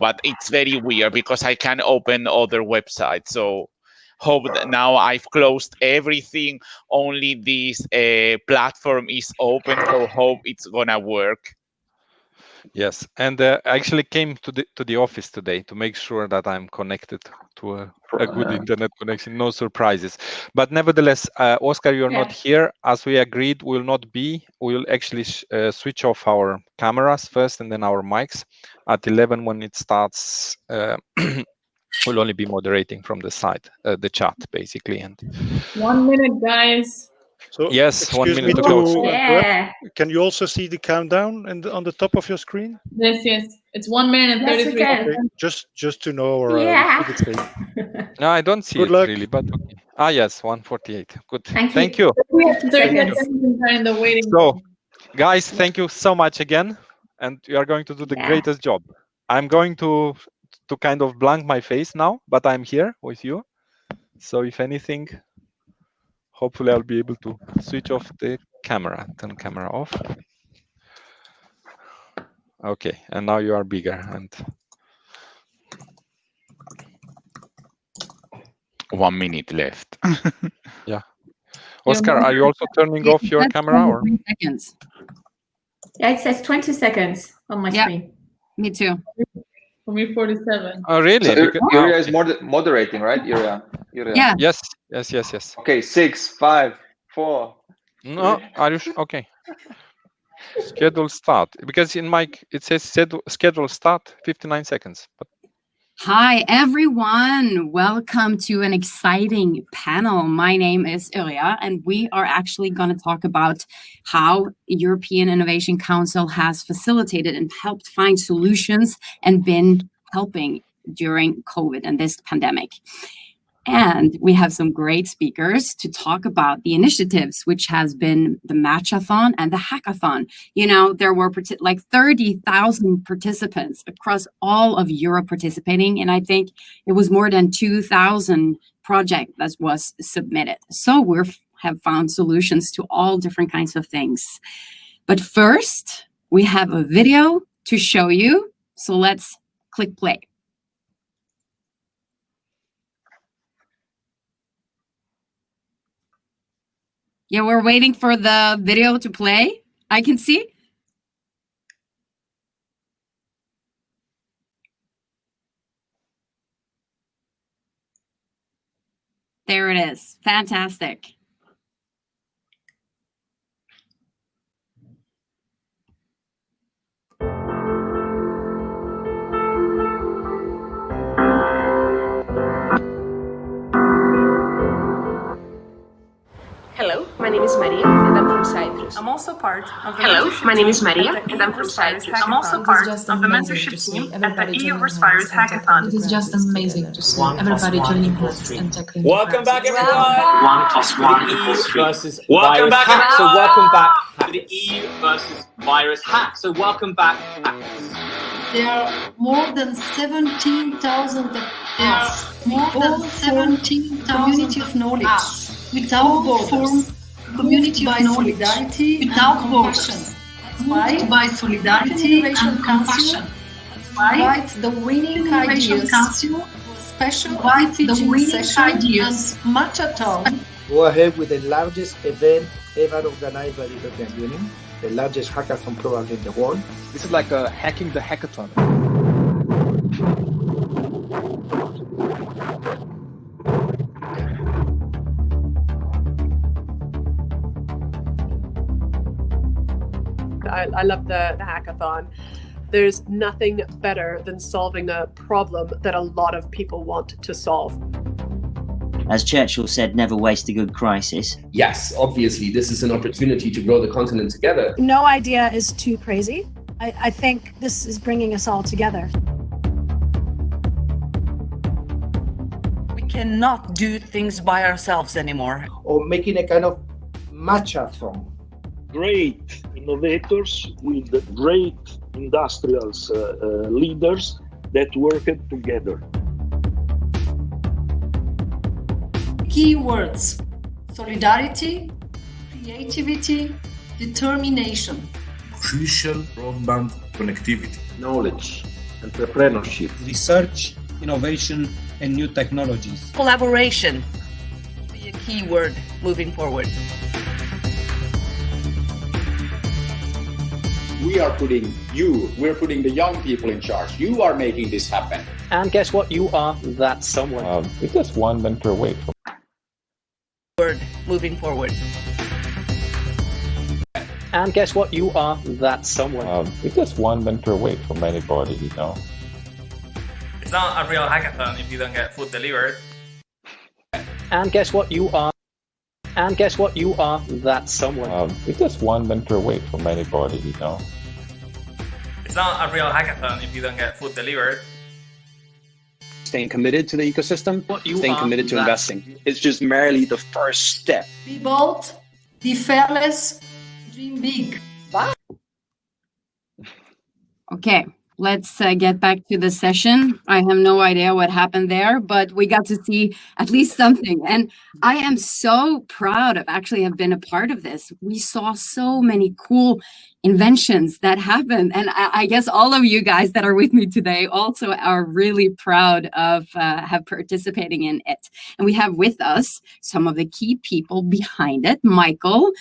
but it's very weird because I can open other websites. So hope that now I've closed everything. Only this platform is open. So hope it's gonna work. Yes, and I actually came to the office today to make sure that I'm connected to a good internet connection. No surprises, but nevertheless, Oscar, you're not here. As we agreed, we will actually switch off our cameras first and then our mics at 11 when it starts. We'll only be moderating from the side, the chat basically. And 1 minute, guys. So yes, 1 minute to go. Can you also see the countdown on the top of your screen? Yes. It's 1 minute and 33 seconds. Okay. Just to know, or No, I don't see it really, but okay. Yes, 1:48. Good. Thank you. We have 30 seconds in the waiting. So, guys, thank you so much again, and you are going to do the greatest job. I'm going to kind of blank my face now, but I'm here with you. So if anything, hopefully I'll be able to switch off the camera. Turn camera off. Okay, and now you are bigger. And 1 minute left. Yeah. Oscar, are you also turning off your camera? Or? Seconds. Yeah, it says 20 seconds on my screen. Me too. For me, 47. Oh, really? So Yuria is moderating, right? Yuria. Yeah. Yes. Okay, 6, 5, 4. No, are you okay? Schedule start, because in my it says schedule start 59 seconds. But Hi, everyone. Welcome to an exciting panel. My name is Yuria, and we are actually going to talk about how European Innovation Council has facilitated and helped find solutions and been helping during COVID and this pandemic. And we have some great speakers to talk about the initiatives, which has been the Matchathon and the Hackathon. You know, there were like 30,000 participants across all of Europe participating. And I think it was more than 2,000 projects that was submitted. So we have found solutions to all different kinds of things. But first, we have a video to show you. So let's click play. Yeah, we're waiting for the video to play. I can see. There it is. Fantastic. Hello, my name is Maria, and I'm from Cyprus. I'm also part of the Hello, my name is Maria, and I'm from Cyprus. I'm also part of the mentorship team at the EUvsVirus Hackathon. It is just amazing to see everybody joining us and tackling. Welcome back, everyone! 1 + 1 = 3. Versus welcome back, hack. So welcome back to the EUvsVirus Hack. So welcome back. There are more than 17,000 community of knowledge. Without borders, community of solidarity, without borders. By solidarity and compassion. By the winning ideas. Council, special the winning ideas. Matchathon. Go ahead with the largest event ever organized by the European Union, the largest hackathon probably in the world. This is like a hacking the hackathon. I love the hackathon. There's nothing better than solving a problem that a lot of people want to solve. As Churchill said, never waste a good crisis. Yes, obviously, this is an opportunity to grow the continent together. No idea is too crazy. I think this is bringing us all together. We cannot do things by ourselves anymore. Or making a kind of matchathon. Great innovators with great industrials leaders that work together. Keywords: solidarity, creativity, determination. Crucial broadband connectivity. Knowledge, entrepreneurship, research, innovation, and new technologies. Collaboration will be a key word moving forward. We're putting the young people in charge. You are making this happen. And guess what? You are that someone. It's just one mentor away from Word moving forward. And guess what? You are that someone. It's just one mentor away from anybody, you know. It's not a real hackathon if you don't get food delivered. And guess what? You are. And guess what? You are that someone. It's just one mentor away from anybody, you know. It's not a real hackathon if you don't get food delivered. Staying committed to the ecosystem, staying committed to investing. It's just merely the first step. Be bold, be fearless, dream big. Okay, let's get back to the session. I have no idea what happened there, but we got to see at least something. And I am so proud of actually have been a part of this. We saw so many cool inventions that happened. And I guess all of you guys that are with me today also are really proud of have participating in it. And we have with us some of the key people behind it. Michael,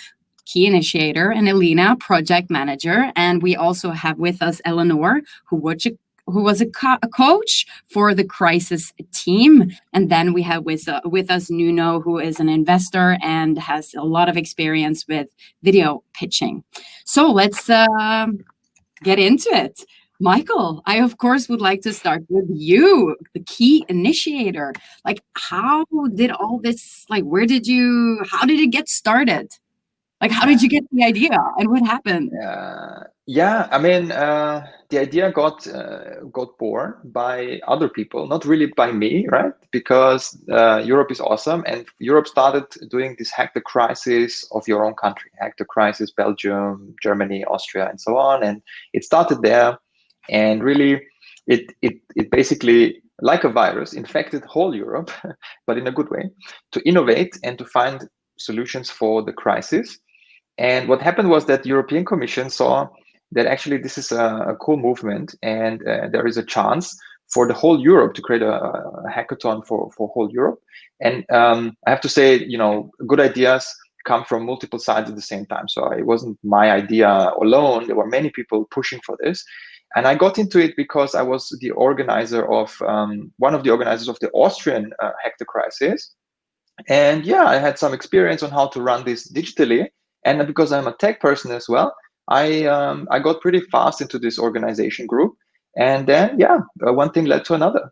key initiator, and Elena, project manager. And we also have with us Eleanor, who was a coach for the crisis team. And then we have with us Nuno, who is an investor and has a lot of experience with video pitching. So let's get into it. Michael, I of course would like to start with you, the key initiator. Like, how did all this, like, how did it get started? Like, how did you get the idea and what happened? Yeah, I mean, the idea got born by other people, not really by me, right? Because Europe is awesome, and Europe started doing this hack the crisis of your own country, hack the crisis, Belgium, Germany, Austria, and so on. And it started there, and really, it basically, like a virus, infected whole Europe, but in a good way, to innovate and to find solutions for the crisis. And what happened was that the European Commission saw that actually this is a cool movement, and there is a chance for the whole Europe to create a hackathon for whole Europe. And I have to say, good ideas come from multiple sides at the same time. So it wasn't my idea alone. There were many people pushing for this. And I got into it because I was the organizer of, one of the organizers of the Austrian Hack the Crisis. And yeah, I had some experience on how to run this digitally. And because I'm a tech person as well, I got pretty fast into this organization group. And then, one thing led to another.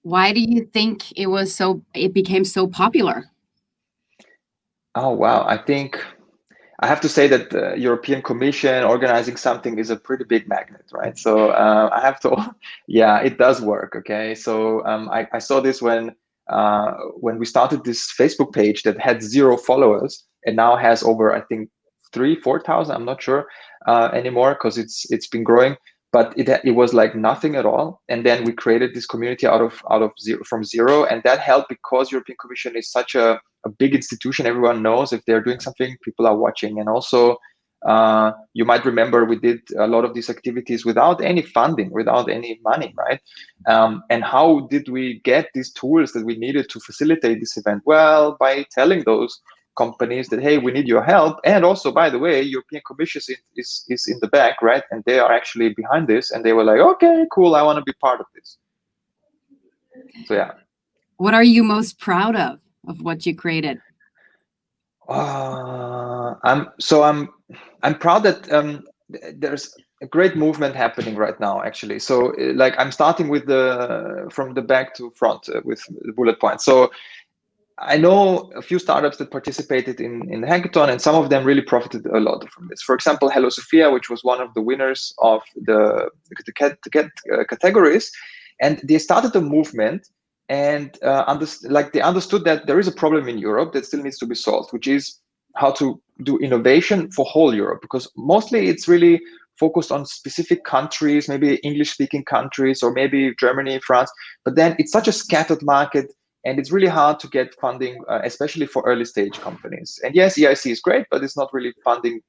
Why do you think it became so popular? Oh, wow. I think I have to say that the European Commission organizing something is a pretty big magnet, right? So I have to, it does work. Okay. So I saw this when we started this Facebook page that had 0 followers and now has over, I think, 3,000-4,000. I'm not sure anymore because it's been growing, but it was like nothing at all. And then we created this community from zero, and that helped because European Commission is such a big institution. Everyone knows if they're doing something, people are watching. And also, you might remember we did a lot of these activities without any funding, without any money, right? And how did we get these tools that we needed to facilitate this event? Well, by telling those companies that, hey, we need your help. And also, by the way, European Commission is in the back, right? And they are actually behind this. And they were like, okay, cool, I want to be part of this. So yeah. What are you most proud of what you created? I'm proud that there's a great movement happening right now, actually. So like I'm starting with from the back to front with the bullet points. So I know a few startups that participated in the hackathon, and some of them really profited a lot from this. For example, Hello Sophia, which was one of the winners of the categories, and they started a movement. And they understood that there is a problem in Europe that still needs to be solved, which is how to do innovation for whole Europe, because mostly it's really focused on specific countries, maybe English-speaking countries, or maybe Germany, France. But then it's such a scattered market, and it's really hard to get funding, especially for early-stage companies. And yes, EIC is great, but it's not really funding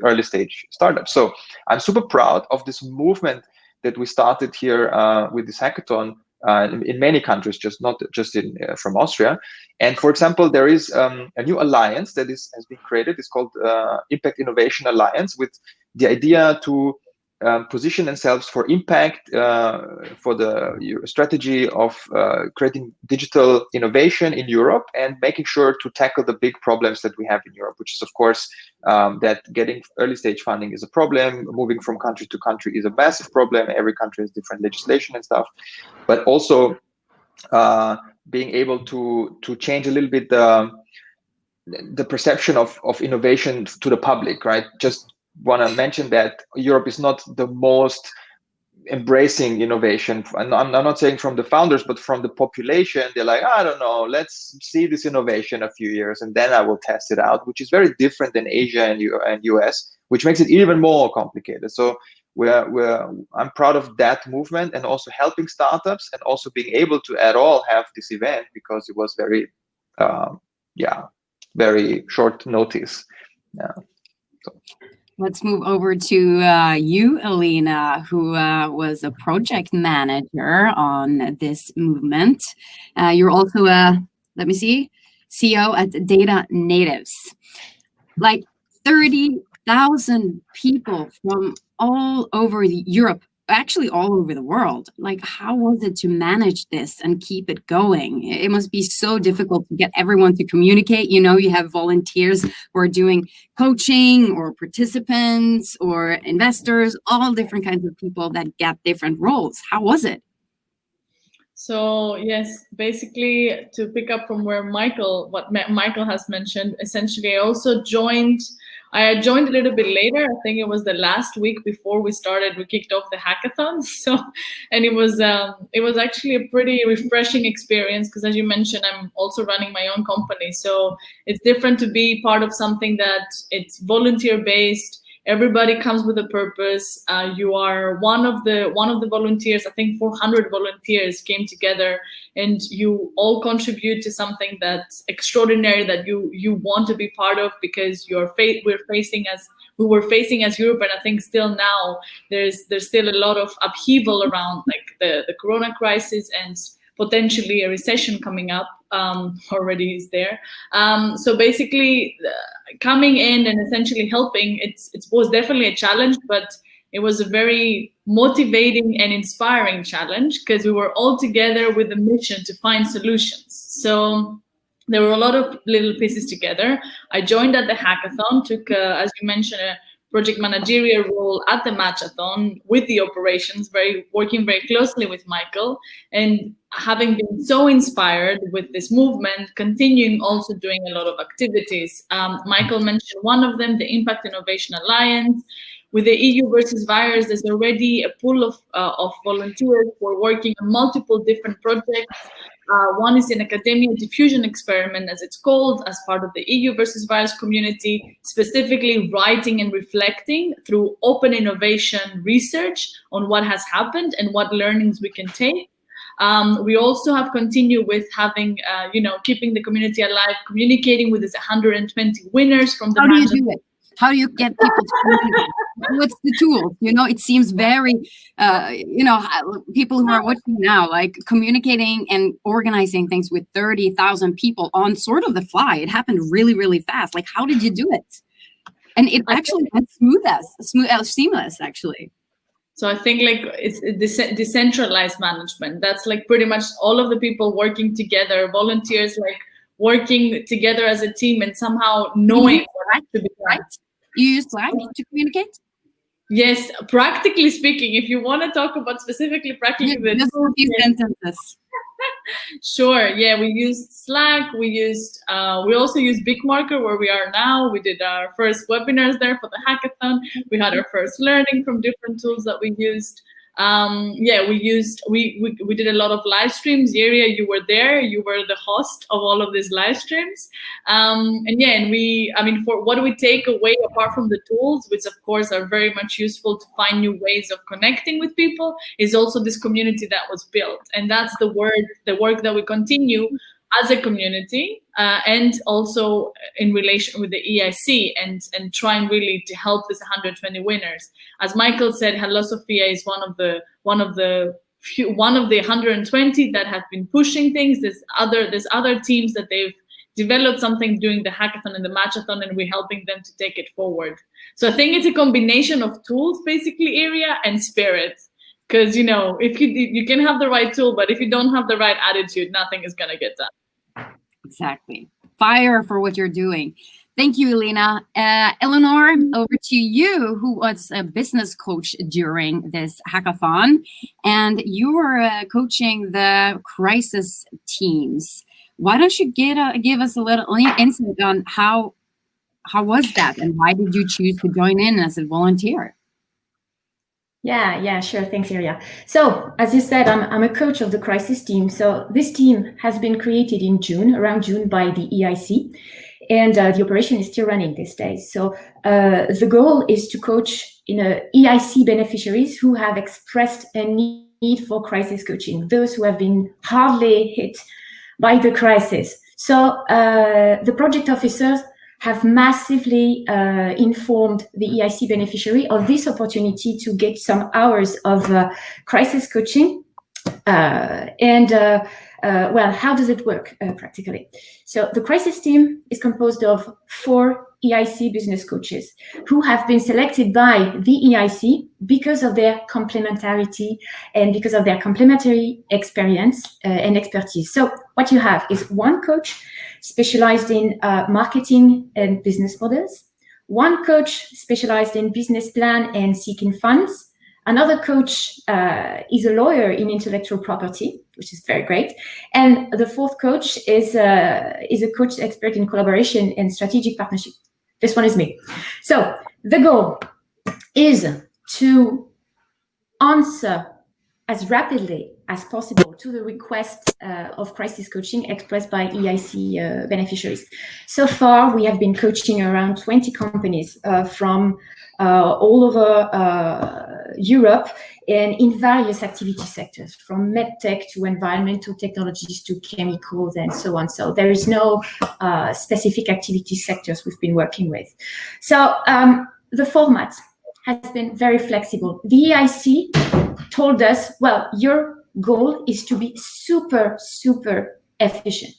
early-stage startups. So I'm super proud of this movement that we started here with this hackathon in many countries, not just from Austria. And for example, there is a new alliance that has been created. It's called Impact Innovation Alliance, with the idea to position themselves for impact, for the strategy of creating digital innovation in Europe and making sure to tackle the big problems that we have in Europe, which is, of course, that getting early stage funding is a problem. Moving from country to country is a massive problem. Every country has different legislation and stuff, but also being able to change a little bit the perception of innovation to the public, right? Just want to mention that Europe is not the most embracing innovation. And I'm not saying from the founders, but from the population. They're like, I don't know, let's see this innovation a few years and then I will test it out, which is very different than Asia and US, which makes it even more complicated. So I'm proud of that movement, and also helping startups, and also being able to at all have this event, because it was very very short notice. Let's move over to you, Alina, who was a project manager on this movement. You're also CEO at Data Natives. Like 30,000 people from all over Europe, actually all over the world. Like, how was it to manage this and keep it going? It must be so difficult to get everyone to communicate. You know, you have volunteers who are doing coaching, or participants, or investors, all different kinds of people that get different roles. How was it? So yes, basically to pick up from where what Michael has mentioned, essentially I joined a little bit later. I think it was the last week before we kicked off the hackathon. So, and it was actually a pretty refreshing experience, because as you mentioned, I'm also running my own company. So it's different to be part of something that it's volunteer based. Everybody comes with a purpose. You are one of the volunteers. I think 400 volunteers came together, and you all contribute to something that's extraordinary that you want to be part of, because we were facing as Europe, and I think still now there's still a lot of upheaval around, like the Corona crisis and potentially a recession coming up. Already is there. So basically, coming in and essentially helping, it was definitely a challenge, but it was a very motivating and inspiring challenge, because we were all together with a mission to find solutions. So there were a lot of little pieces together. I joined at the hackathon, took, as you mentioned, a project managerial role at the Matchathon with the operations, working very closely with Michael, and having been so inspired with this movement, continuing also doing a lot of activities. Michael mentioned one of them, the Impact Innovation Alliance. With the EUvsVirus, there's already a pool of volunteers who are working on multiple different projects. One is an academia diffusion experiment, as it's called, as part of the EUvsVirus community, specifically writing and reflecting through open innovation research on what has happened and what learnings we can take. We also have continued with having, keeping the community alive, communicating with these 120 winners from the. How do you do it? How do you get people to communicate? What's the tool? You know, it seems very, people who are watching now, like communicating and organizing things with 30,000 people on sort of the fly. It happened really, really fast. Like, how did you do it? And it actually went seamless, actually. So I think like it's decentralized management. That's like pretty much all of the people working together, volunteers like working together as a team and somehow knowing what has to be done. You use Slack to communicate? Yes, practically speaking, if you want to talk about specifically practically just a few sentences. Sure. Yeah, we used Slack. We also used Bigmarker, where we are now. We did our first webinars there for the hackathon. We had our first learning from different tools that we used. We did a lot of live streams. Yeria, you were there. You were the host of all of these live streams. For what do we take away apart from the tools, which of course are very much useful to find new ways of connecting with people, is also this community that was built. And that's the work that we continue. as a community, and also in relation with the EIC, and trying really to help this 120 winners. As Michael said, Hello Sophia is one of the 120 that have been pushing things. There's other teams that they've developed something during the hackathon and the Matchathon, and we're helping them to take it forward. So I think it's a combination of tools, basically, area and spirit. Because, you know, if you can have the right tool, but if you don't have the right attitude, nothing is going to get done. Exactly. Fire for what you're doing. Thank you, Elena. Eleanor, over to you, who was a business coach during this hackathon, and you were coaching the crisis teams. Why don't you give us a little insight on how was that, and why did you choose to join in as a volunteer? Yeah, sure. Thanks, Iria. So, as you said, I'm a coach of the crisis team. So this team has been created in June, around June, by the EIC, and the operation is still running these days. So the goal is to coach EIC beneficiaries who have expressed a need for crisis coaching, those who have been hardly hit by the crisis. So the project officers have massively informed the EIC beneficiary of this opportunity to get some hours of crisis coaching. Well, how does it work practically? So the crisis team is composed of 4 EIC business coaches who have been selected by the EIC because of their complementarity and because of their complementary experience and expertise. So what you have is one coach specialized in marketing and business models, one coach specialized in business plan and seeking funds, another coach is a lawyer in intellectual property, which is very great, and the 4th coach is a coach expert in collaboration and strategic partnership. This one is me. So the goal is to answer as rapidly as possible to the request of crisis coaching expressed by EIC beneficiaries. So far, we have been coaching around 20 companies from all over Europe and in various activity sectors, from medtech to environmental technologies to chemicals and so on. So there is no specific activity sectors we've been working with. So the format has been very flexible. The EIC told us, well, your goal is to be super, super efficient.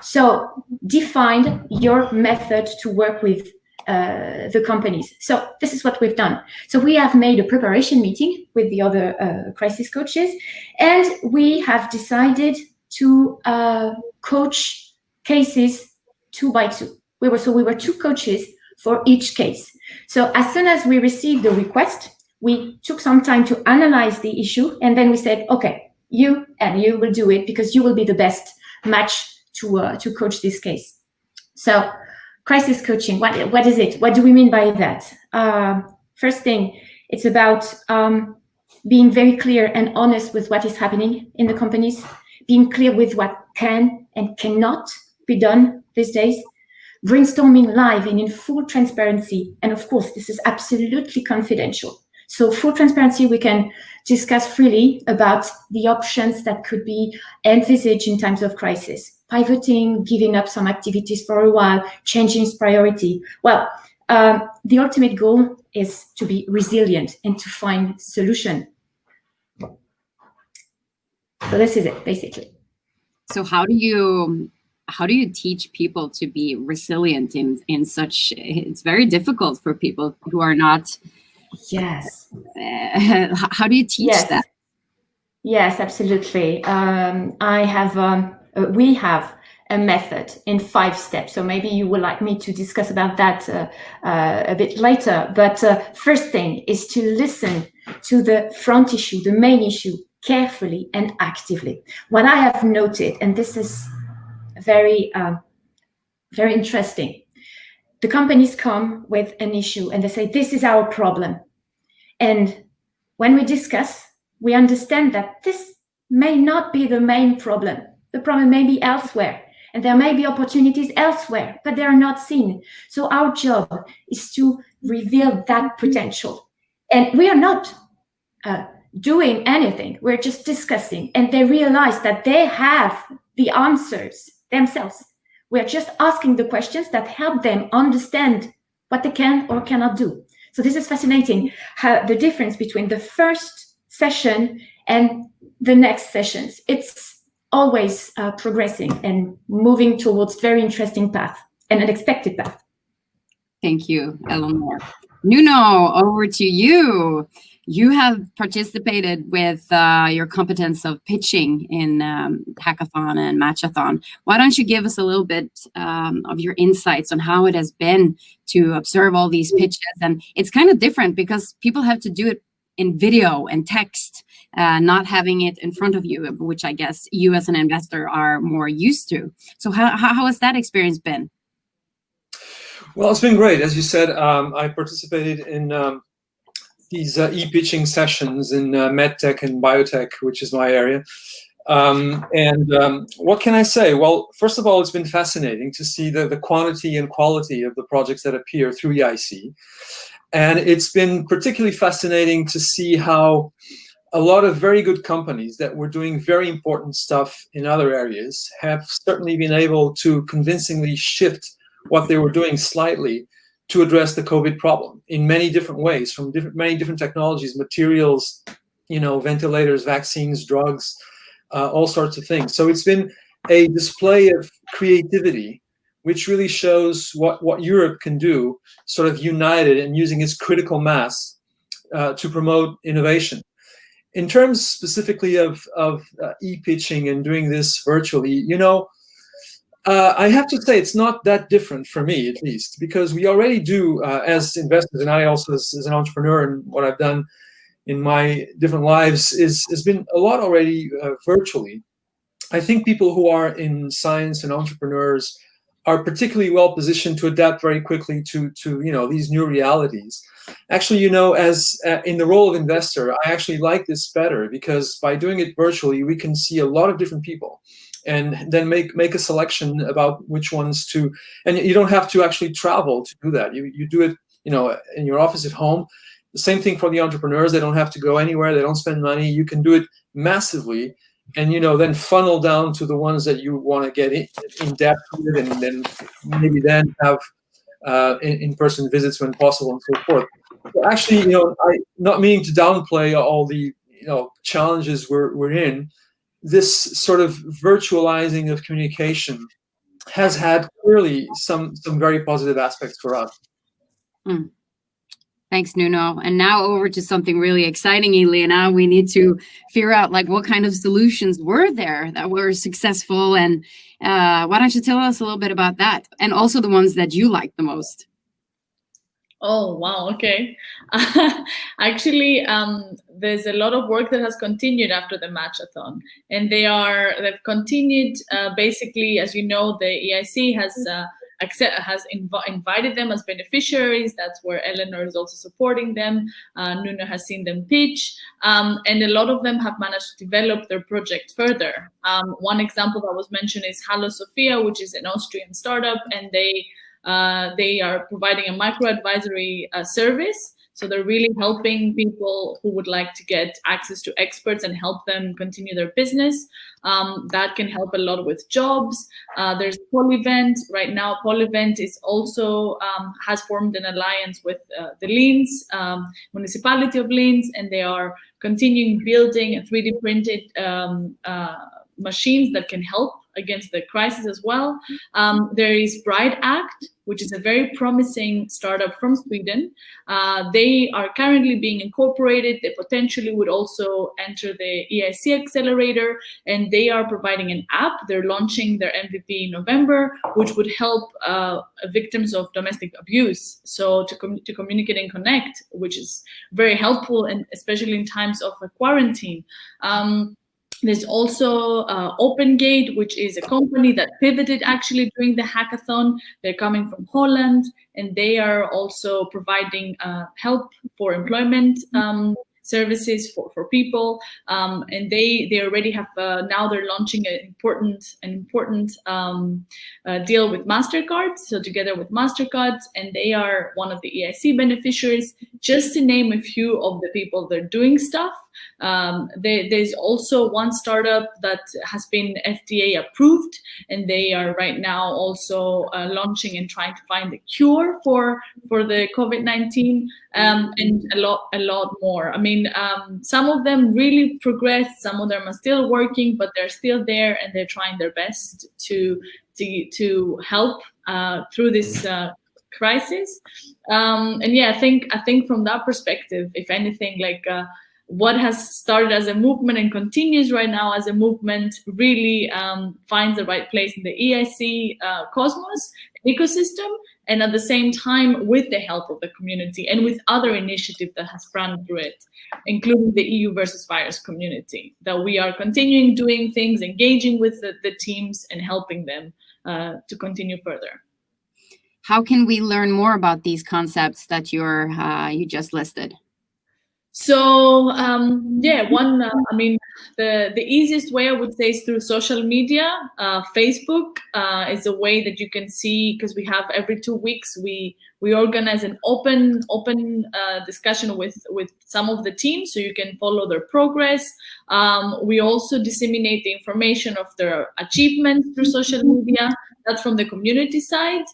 So define your method to work with the companies. So this is what we've done. So we have made a preparation meeting with the other crisis coaches, and we have decided to coach cases 2 by 2. We were 2 coaches for each case. So as soon as we received the request, we took some time to analyze the issue, and then we said, okay, you will do it because you will be the best match to coach this case. So crisis coaching, what is it? What do we mean by that? First thing, it's about being very clear and honest with what is happening in the companies, being clear with what can and cannot be done these days, brainstorming live and in full transparency. And of course, this is absolutely confidential. So full transparency, we can discuss freely about the options that could be envisaged in times of crisis. Pivoting, giving up some activities for a while, changing priority. Well, the ultimate goal is to be resilient and to find solution. So this is it, basically. So how do you teach people to be resilient in such? It's very difficult for people who are not. Yes. How do you teach that? Yes, absolutely. We have a method in 5 steps. So maybe you would like me to discuss about that a bit later. But first thing is to listen to the front issue, the main issue, carefully and actively. What I have noted, and this is very, very interesting. The companies come with an issue and they say, this is our problem. And when we discuss, we understand that this may not be the main problem. The problem may be elsewhere, and there may be opportunities elsewhere, but they are not seen. So our job is to reveal that potential. And we are not doing anything. We're just discussing. And they realize that they have the answers themselves. We are just asking the questions that help them understand what they can or cannot do. So this is fascinating, how the difference between the first session and the next sessions. It's always progressing and moving towards very interesting path and unexpected path. Thank you, Eleanor. Nuno, over to you. You have participated with your competence of pitching in Hackathon and Matchathon. Why don't you give us a little bit of your insights on how it has been to observe all these pitches? And it's kind of different because people have to do it in video and text, not having it in front of you, which I guess you as an investor are more used to. So how has that experience been? Well, it's been great. As you said, I participated in these e-pitching sessions in medtech and biotech, which is my area. What can I say? Well, first of all, it's been fascinating to see the quantity and quality of the projects that appear through EIC. And it's been particularly fascinating to see how a lot of very good companies that were doing very important stuff in other areas have certainly been able to convincingly shift what they were doing slightly to address the COVID problem in many different ways, from many different technologies, materials, ventilators, vaccines, drugs, all sorts of things. So it's been a display of creativity, which really shows what Europe can do, sort of united and using its critical mass to promote innovation. In terms specifically of e-pitching and doing this virtually, I have to say it's not that different for me, at least, because we already do as investors, and I also as an entrepreneur, and what I've done in my different lives has been a lot already virtually. I think people who are in science and entrepreneurs are particularly well positioned to adapt very quickly to these new realities. Actually, as in the role of investor, I actually like this better because by doing it virtually, we can see a lot of different people and then make a selection about which ones to, and you don't have to actually travel to do that. You do it, in your office at home. The same thing for the entrepreneurs. They don't have to go anywhere. They don't spend money. You can do it massively and, then funnel down to the ones that you want to get in depth with, and then maybe then have in-person visits when possible and so forth. But actually, I not meaning to downplay all the, challenges we're in, this sort of virtualizing of communication has had clearly some very positive aspects for us. Thanks, Nuno. And now over to something really exciting, Elena. We need to figure out what kind of solutions were there that were successful, and why don't you tell us a little bit about that, and also the ones that you like the most. Oh, wow. Okay. Actually, there's a lot of work that has continued after the Matchathon, and they've continued basically, as you know, the EIC has invited them as beneficiaries. That's where Eleanor is also supporting them. Nuno has seen them pitch, and a lot of them have managed to develop their project further. One example that was mentioned is Hallo Sophia, which is an Austrian startup, and they are providing a micro-advisory service. So they're really helping people who would like to get access to experts and help them continue their business. That can help a lot with jobs. There's Polyvent. Right now, Polyvent is also has formed an alliance with the Linz, municipality of Linz, and they are continuing building 3D printed machines that can help against the crisis as well. There is Bride Act, which is a very promising startup from Sweden. They are currently being incorporated. They potentially would also enter the EIC accelerator, and they are providing an app. They're launching their MVP in November, which would help victims of domestic abuse. So to communicate and connect, which is very helpful, and especially in times of a quarantine. There's also OpenGate, which is a company that pivoted actually during the hackathon. They're coming from Holland, and they are also providing help for employment services for people, and they already have now they're launching an important deal with MasterCard. So together with MasterCard, and they are one of the EIC beneficiaries. Just to name a few of the people that are doing stuff. There's also one startup that has been FDA approved, and they are right now also launching and trying to find a cure for the COVID-19, and a lot more. I mean, some of them really progressed, some of them are still working, but they're still there and they're trying their best to help through this crisis. And yeah, I think from that perspective, if anything, like what has started as a movement and continues right now as a movement really finds the right place in the EIC cosmos ecosystem, and at the same time with the help of the community and with other initiatives that has run through it, including the EUvsVirus community, that we are continuing doing things, engaging with the teams and helping them to continue further. How can we learn more about these concepts that you just listed? So yeah, I mean, the easiest way I would say is through social media. Facebook is a way that you can see, because we have every 2 weeks we organize an open discussion with some of the teams, so you can follow their progress. We also disseminate the information of their achievements through social media. That's from the community side.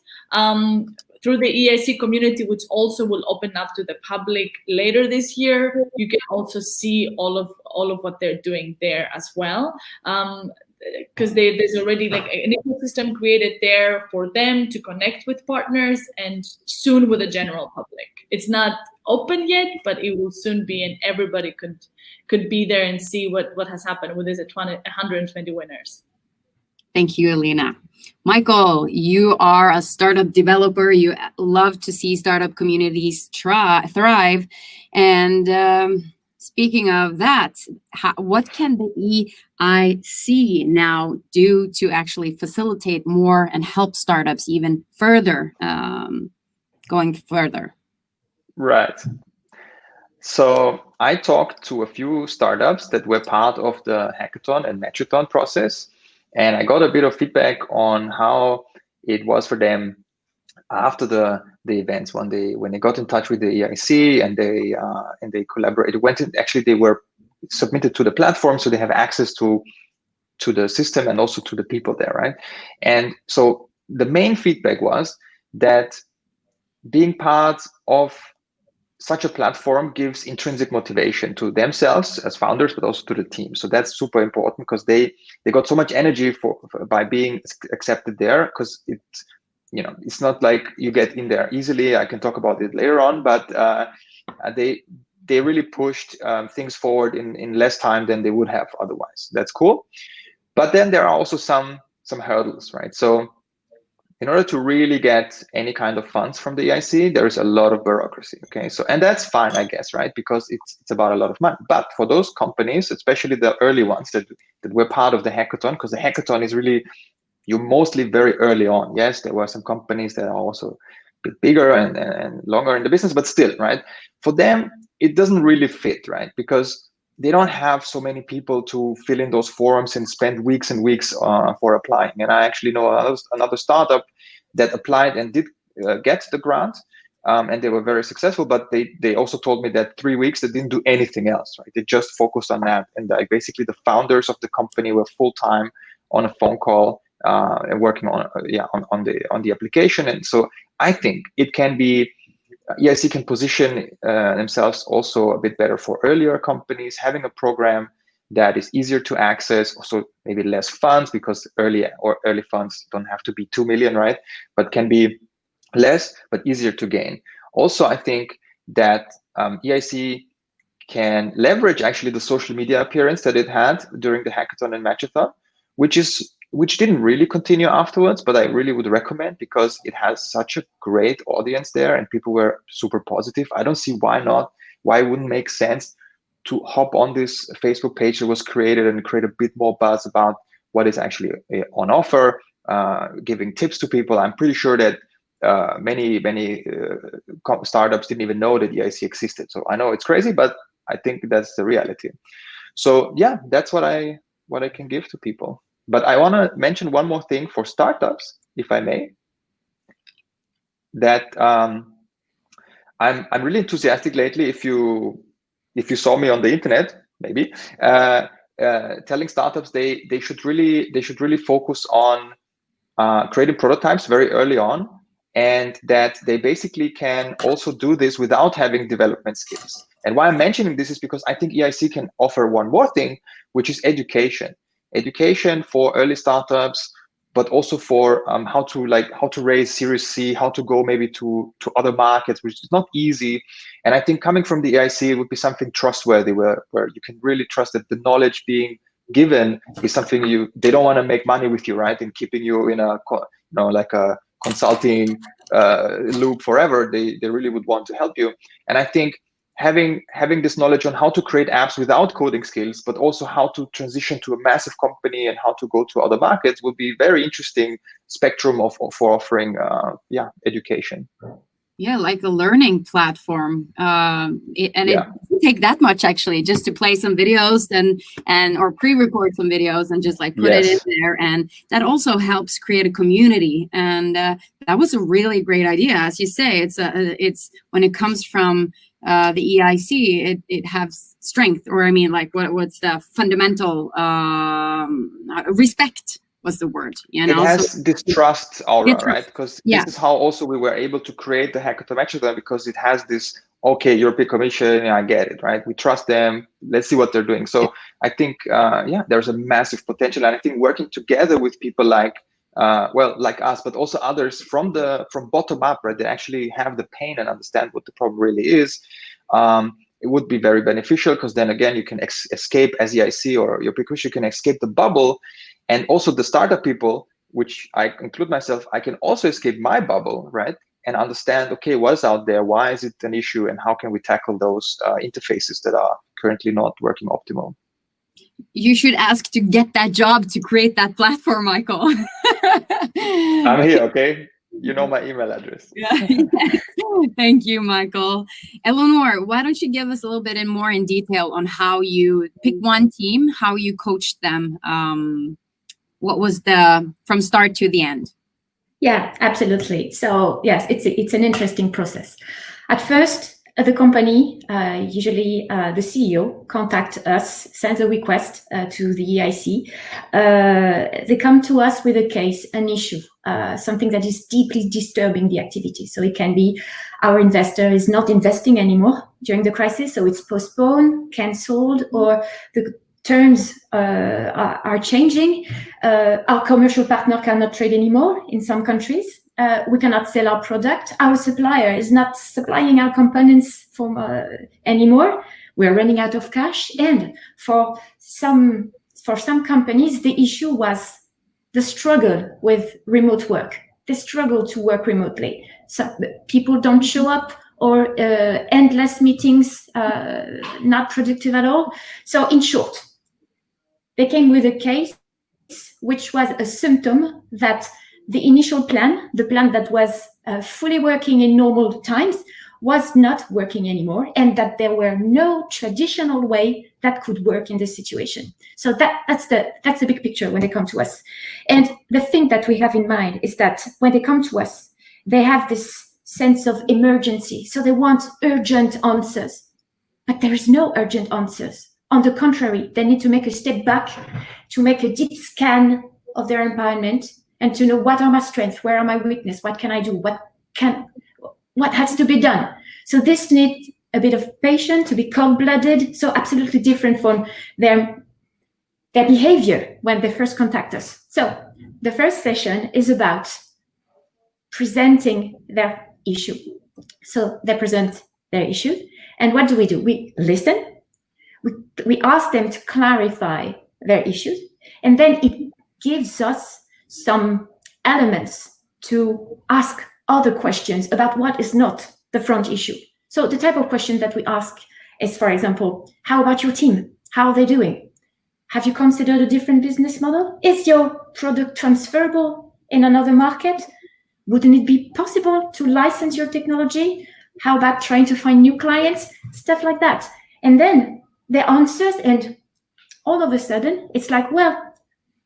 Through the EIC community, which also will open up to the public later this year, you can also see all of what they're doing there as well. Because there's already like an ecosystem created there for them to connect with partners and soon with the general public. It's not open yet, but it will soon be, and everybody could be there and see what has happened with these 120 winners. Thank you, Elena. Michael, you are a startup developer. You love to see startup communities thrive. And speaking of that, what can the EIC now do to actually facilitate more and help startups even further, going further? Right. So I talked to a few startups that were part of the hackathon and Matchathon process. And I got a bit of feedback on how it was for them after the events when they got in touch with the EIC and they collaborated. Actually, they were submitted to the platform, so they have access to the system and also to the people there, right? And so the main feedback was that being part of such a platform gives intrinsic motivation to themselves as founders, but also to the team. So that's super important, because they got so much energy by being accepted there, because it's not like you get in there easily. I can talk about it later on, but they really pushed things forward in less time than they would have otherwise. That's cool. But then there are also some hurdles, right? So in order to really get any kind of funds from the EIC, there is a lot of bureaucracy, okay? So, and that's fine, I guess, right? Because it's about a lot of money. But for those companies, especially the early ones that were part of the hackathon, because the hackathon is really, you're mostly very early on. Yes, there were some companies that are also a bit bigger and longer in the business, but still, right? For them, it doesn't really fit, right? Because they don't have so many people to fill in those forms and spend weeks and weeks for applying. And I actually know another startup that applied and did get the grant, and they were very successful. But they also told me that 3 weeks they didn't do anything else, right? They just focused on that, and basically the founders of the company were full time on a phone call and working on the application. And so I think it can be. EIC can position themselves also a bit better for earlier companies, having a program that is easier to access, also maybe less funds, because early funds don't have to be 2 million, right? But can be less, but easier to gain. Also, I think that EIC can leverage actually the social media appearance that it had during the hackathon and Matchathon, which didn't really continue afterwards, but I really would recommend, because it has such a great audience there and people were super positive. I don't see why not. Why it wouldn't make sense to hop on this Facebook page that was created and create a bit more buzz about what is actually on offer, giving tips to people. I'm pretty sure that many startups didn't even know that EIC existed. So I know it's crazy, but I think that's the reality. So yeah, that's what I can give to people. But I want to mention one more thing for startups, if I may. That I'm really enthusiastic lately. If you saw me on the internet, maybe telling startups they should really focus on creating prototypes very early on, and that they basically can also do this without having development skills. And why I'm mentioning this is because I think EIC can offer one more thing, which is education for early startups, but also for how to raise Series C, how to go maybe to other markets, which is not easy. And I think coming from the EIC, it would be something trustworthy, where you can really trust that the knowledge being given is something they don't want to make money with you, right? And keeping you in a like a consulting loop forever. They really would want to help you. And I think having this knowledge on how to create apps without coding skills, but also how to transition to a massive company and how to go to other markets would be very interesting spectrum for offering education. Yeah, like a learning platform. It doesn't take that much actually, just to play some videos or pre-record some videos and just like put it in there. And that also helps create a community. And that was a really great idea. As you say, it's when it comes from the EIC, it has strength, or I mean, like what's the fundamental respect was the word, you know? It has this trust aura, right? Because this is how also we were able to create the Hackathon Matchathon, because it has this, okay, European Commission, I get it, right? We trust them. Let's see what they're doing. So I think, there's a massive potential. And I think working together with people like us, but also others from bottom up, right? They actually have the pain and understand what the problem really is. It would be very beneficial, because then again, you can escape as EIC or your Commission, you can escape the bubble. And also the startup people, which I include myself, I can also escape my bubble, right? And understand, okay, what's out there? Why is it an issue? And how can we tackle those interfaces that are currently not working optimal? You should ask to get that job to create that platform, Michael. I'm here, okay? You know my email address. Thank you, Michael. Eleanor, why don't you give us a little bit more in detail on how you pick one team, how you coached them? What was from start to the end? Yeah, absolutely. So yes, it's an interesting process. At first, the company, usually the CEO, contact us, sends a request to the EIC. They come to us with a case, an issue, something that is deeply disturbing the activity. So it can be our investor is not investing anymore during the crisis, so it's postponed, cancelled, or the terms are changing. Our commercial partner cannot trade anymore in some countries. We cannot sell our product. Our supplier is not supplying our components anymore. We're running out of cash. And for some companies, the issue was the struggle with remote work. They struggle to work remotely. So people don't show up, or endless meetings, not productive at all. So in short, they came with a case which was a symptom that the initial plan, the plan that was fully working in normal times, was not working anymore, and that there were no traditional way that could work in this situation. So that's the big picture when they come to us. And the thing that we have in mind is that when they come to us, they have this sense of emergency. So they want urgent answers, but there is no urgent answers. On the contrary, they need to make a step back, to make a deep scan of their environment, and to know what are my strengths, where are my weaknesses, what can I do, what has to be done. So this needs a bit of patience, to be cold-blooded, so absolutely different from their behavior when they first contact us. So the first session is about presenting their issue. So they present their issue, and what do? We listen. We ask them to clarify their issues, and then it gives us some elements to ask other questions about what is not the front issue. So the type of question that we ask is, for example, how about your team? How are they doing? Have you considered a different business model? Is your product transferable in another market? Wouldn't it be possible to license your technology? How about trying to find new clients? Stuff like that. And then their answers, and all of a sudden, it's like, well,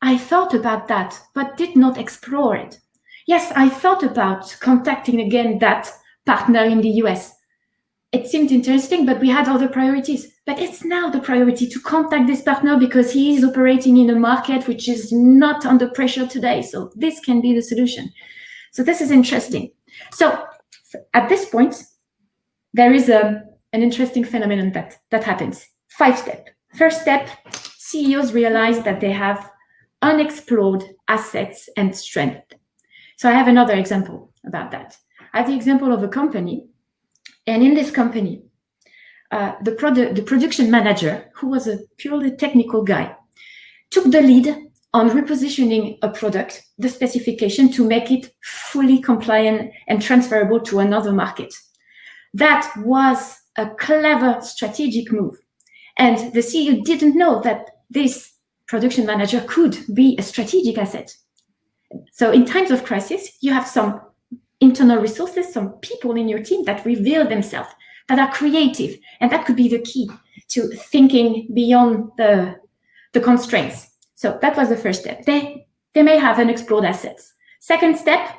I thought about that, but did not explore it. Yes, I thought about contacting again that partner in the US. It seemed interesting, but we had other priorities. But it's now the priority to contact this partner because he is operating in a market which is not under pressure today. So this can be the solution. So this is interesting. So at this point, there is an interesting phenomenon that happens. 5-step. First step, CEOs realize that they have unexplored assets and strength. So I have another example about that. I have the example of a company. And in this company, the production manager, who was a purely technical guy, took the lead on repositioning a product, the specification, to make it fully compliant and transferable to another market. That was a clever strategic move. And the CEO didn't know that this production manager could be a strategic asset. So in times of crisis, you have some internal resources, some people in your team that reveal themselves, that are creative. And that could be the key to thinking beyond the constraints. So that was the first step. They may have unexplored assets. Second step,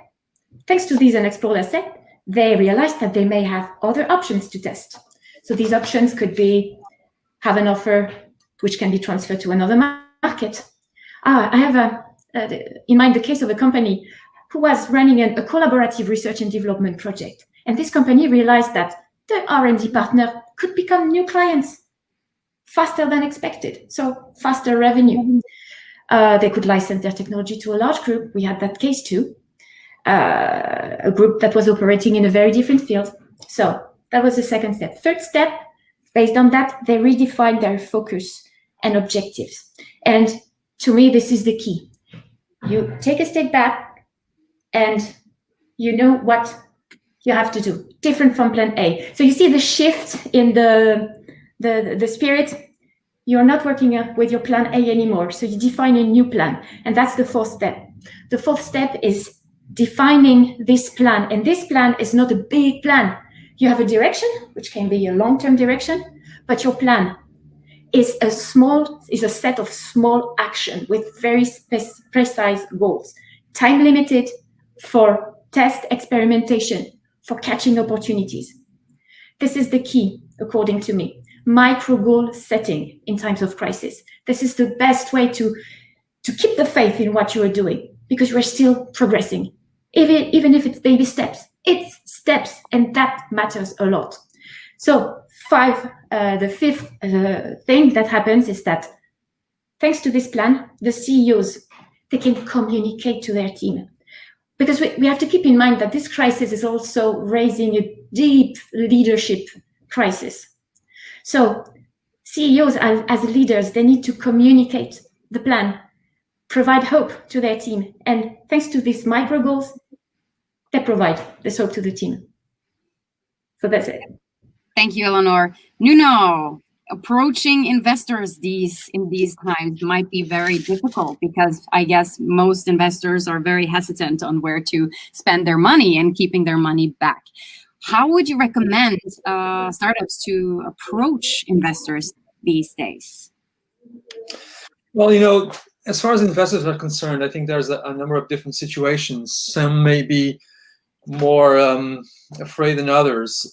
thanks to these unexplored assets, they realized that they may have other options to test. So these options could be have an offer which can be transferred to another market. I have in mind the case of a company who was running a collaborative research and development project. And this company realized that the R&D partner could become new clients faster than expected. So faster revenue. They could license their technology to a large group. We had that case too. A group that was operating in a very different field. So that was the second step. Third step, based on that, they redefined their focus and objectives. And to me, this is the key. You take a step back and you know what you have to do, different from plan A. So you see the shift in the spirit. You're not working with your plan A anymore. So you define a new plan. And that's the fourth step. The fourth step is defining this plan. And this plan is not a big plan. You have a direction, which can be a long-term direction, but your plan is a set of small action with very precise goals, time limited for test experimentation, for catching opportunities. This is the key, according to me. Micro goal setting in times of crisis. This is the best way to keep the faith in what you are doing, because you are still progressing. Even if it's baby steps, it's steps, and that matters a lot. So the fifth thing that happens is that thanks to this plan, the CEOs, they can communicate to their team. Because we have to keep in mind that this crisis is also raising a deep leadership crisis. So CEOs as leaders, they need to communicate the plan, provide hope to their team. And thanks to these micro goals, they provide this hope to the team. So that's it. Thank you, Eleanor. Nuno, approaching investors in these times might be very difficult because I guess most investors are very hesitant on where to spend their money and keeping their money back. How would you recommend startups to approach investors these days? Well, as far as investors are concerned, I think there's a number of different situations. Some may be more afraid than others.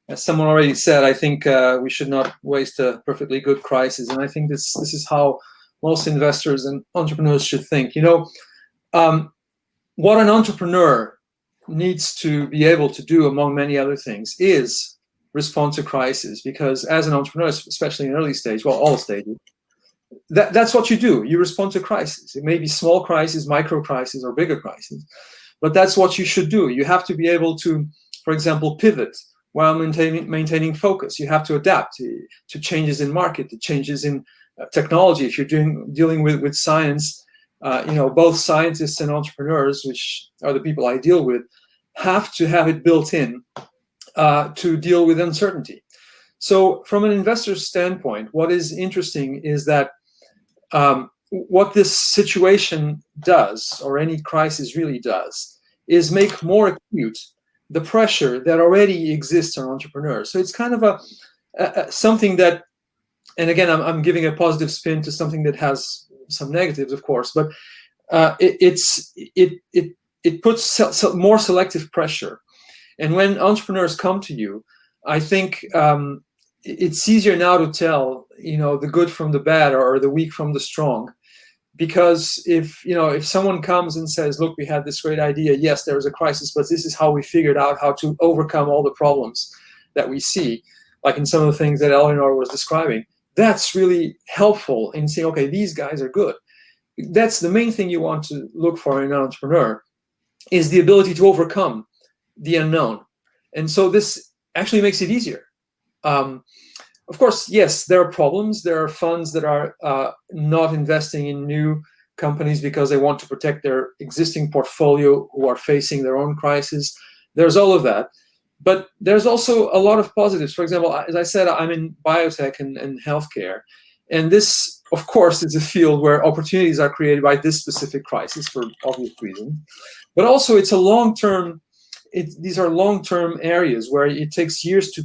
As someone already said, I think we should not waste a perfectly good crisis. And I think this is how most investors and entrepreneurs should think. What an entrepreneur needs to be able to do, among many other things, is respond to crisis. Because as an entrepreneur, especially in early stage, well, all stages, that's what you do. You respond to crisis. It may be small crisis, micro crisis, or bigger crisis, but that's what you should do. You have to be able to, for example, pivot while maintaining focus. You have to adapt to changes in market, to changes in technology. If you're dealing with science, both scientists and entrepreneurs, which are the people I deal with, have to have it built in to deal with uncertainty. So from an investor's standpoint, what is interesting is that what this situation does, or any crisis really does, is make more acute the pressure that already exists on entrepreneurs. So it's kind of something that, and again, I'm giving a positive spin to something that has some negatives, of course, but it puts more selective pressure. And when entrepreneurs come to you, I think it's easier now to tell, the good from the bad or the weak from the strong. Because if someone comes and says, look, we had this great idea, yes, there was a crisis, but this is how we figured out how to overcome all the problems that we see, like in some of the things that Eleanor was describing, that's really helpful in saying, okay, these guys are good. That's the main thing you want to look for in an entrepreneur, is the ability to overcome the unknown. And so this actually makes it easier. Of course, yes, there are problems. There are funds that are not investing in new companies because they want to protect their existing portfolio, who are facing their own crisis. There's all of that. But there's also a lot of positives. For example, as I said, I'm in biotech and healthcare. And this, of course, is a field where opportunities are created by this specific crisis for obvious reasons. But also it's a long-term, these are long-term areas where it takes years to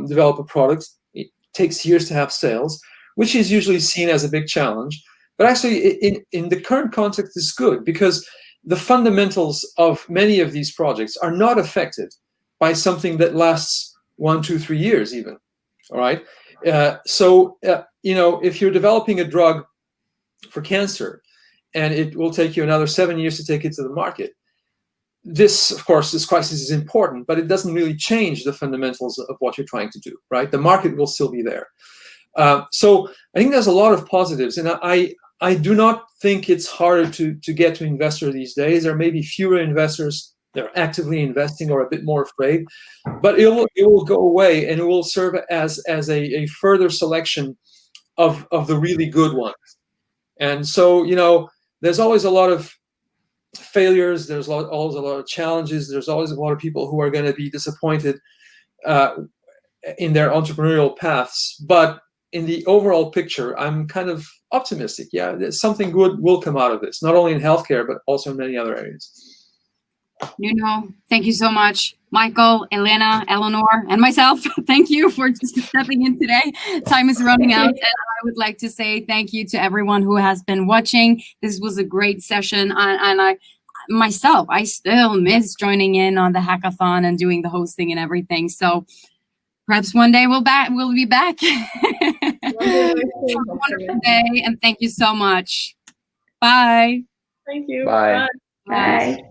develop a product. It takes years to have sales, which is usually seen as a big challenge. But actually, in the current context, it's good because the fundamentals of many of these projects are not affected by something that lasts 1, 2, 3 years even. All right. If you're developing a drug for cancer and it will take you another 7 years to take it to the market, this crisis is important, but it doesn't really change the fundamentals of what you're trying to do, right? The market will still be there. So I think there's a lot of positives, and I do not think it's harder to get to investor these days. There may be fewer investors that are actively investing or a bit more afraid, but it will go away, and it will serve as a further selection of the really good ones. And so, there's always a lot of failures, there's always a lot of challenges, there's always a lot of people who are going to be disappointed in their entrepreneurial paths, but in the overall picture, I'm kind of optimistic. Yeah, something good will come out of this, not only in healthcare, but also in many other areas. Nuno, thank you so much. Michael, Elena, Eleanor, and myself, thank you for just stepping in today. Time is running out, and I would like to say thank you to everyone who has been watching. This was a great session, and I still miss joining in on the hackathon and doing the hosting and everything. So perhaps one day we'll be back. Have a wonderful day, and thank you so much. Bye. Thank you. Bye. Bye. Bye.